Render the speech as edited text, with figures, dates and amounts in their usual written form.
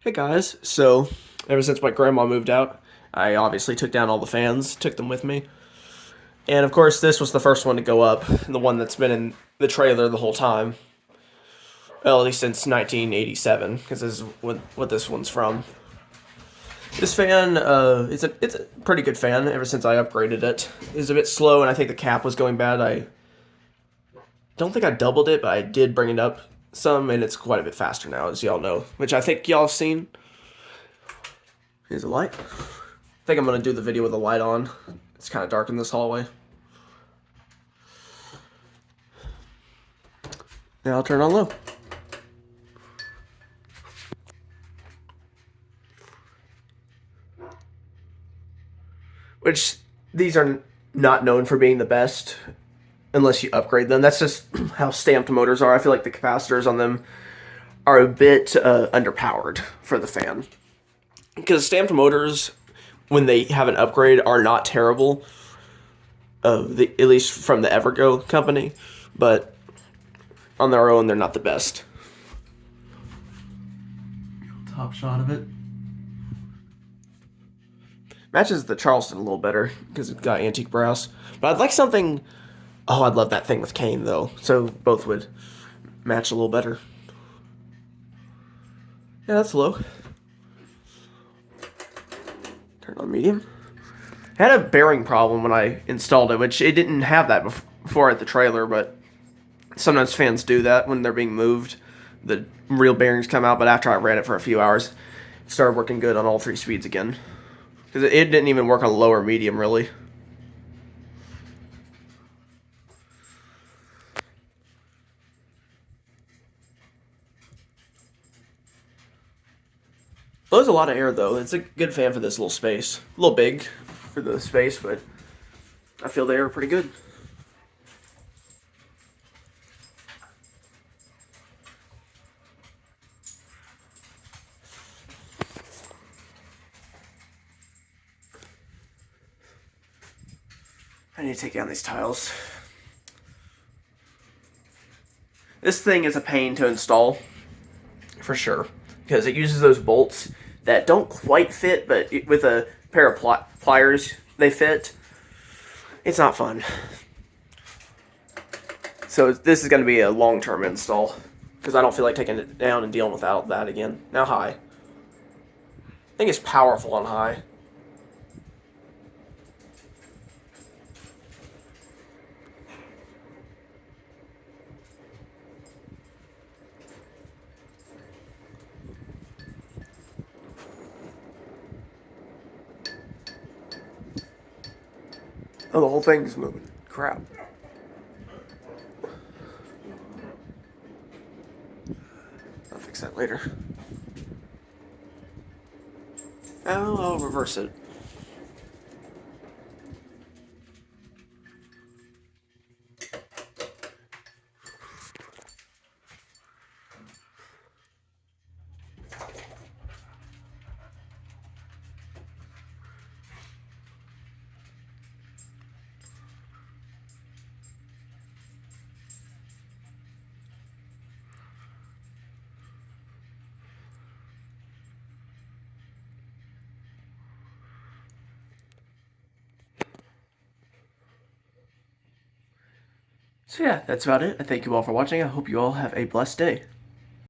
Hey guys, so ever since my grandma moved out, I obviously took down all the fans, took them with me. And of course, this was the first one to go up, the one that's been in the trailer the whole time. Well, at least since 1987, because this is what this one's from. This fan, it's a pretty good fan ever since I upgraded it. It's a bit slow, and I think the cap was going bad. I don't think I doubled it, but I did bring it up some, and it's quite a bit faster now, as y'all know, which I think y'all have seen. Here's a light. I think I'm going to do the video with the light on. It's kind of dark in this hallway. Now I'll turn on low. Which, these are not known for being the best unless you upgrade them. That's just how stamped motors are. I feel like the capacitors on them are a bit underpowered for the fan. Because stamped motors, when they have an upgrade, are not terrible. At least from the Evergo company. But on their own, they're not the best. Top shot of it. Matches the Charleston a little better because it's got antique brass. But I'd like something. Oh, I'd love that thing with Kane though. So both would match a little better. Yeah, that's low. Turn on medium. I had a bearing problem when I installed it, which it didn't have that before at the trailer, but sometimes fans do that when they're being moved. The real bearings come out, but after I ran it for a few hours, it started working good on all three speeds again. Because it didn't even work on low or medium, really. Blows a lot of air, though. It's a good fan for this little space. A little big for the space, but I feel the air pretty good. I need to take down these tiles. This thing is a pain to install, for sure, because it uses those bolts that don't quite fit, but with a pair of pliers, they fit. It's not fun. So this is going to be a long-term install, because I don't feel like taking it down and dealing without that again. Now high. I think it's powerful on high. Oh, the whole thing's moving. Crap. I'll fix that later. Oh, I'll reverse it. So yeah, that's about it. I thank you all for watching. I hope you all have a blessed day.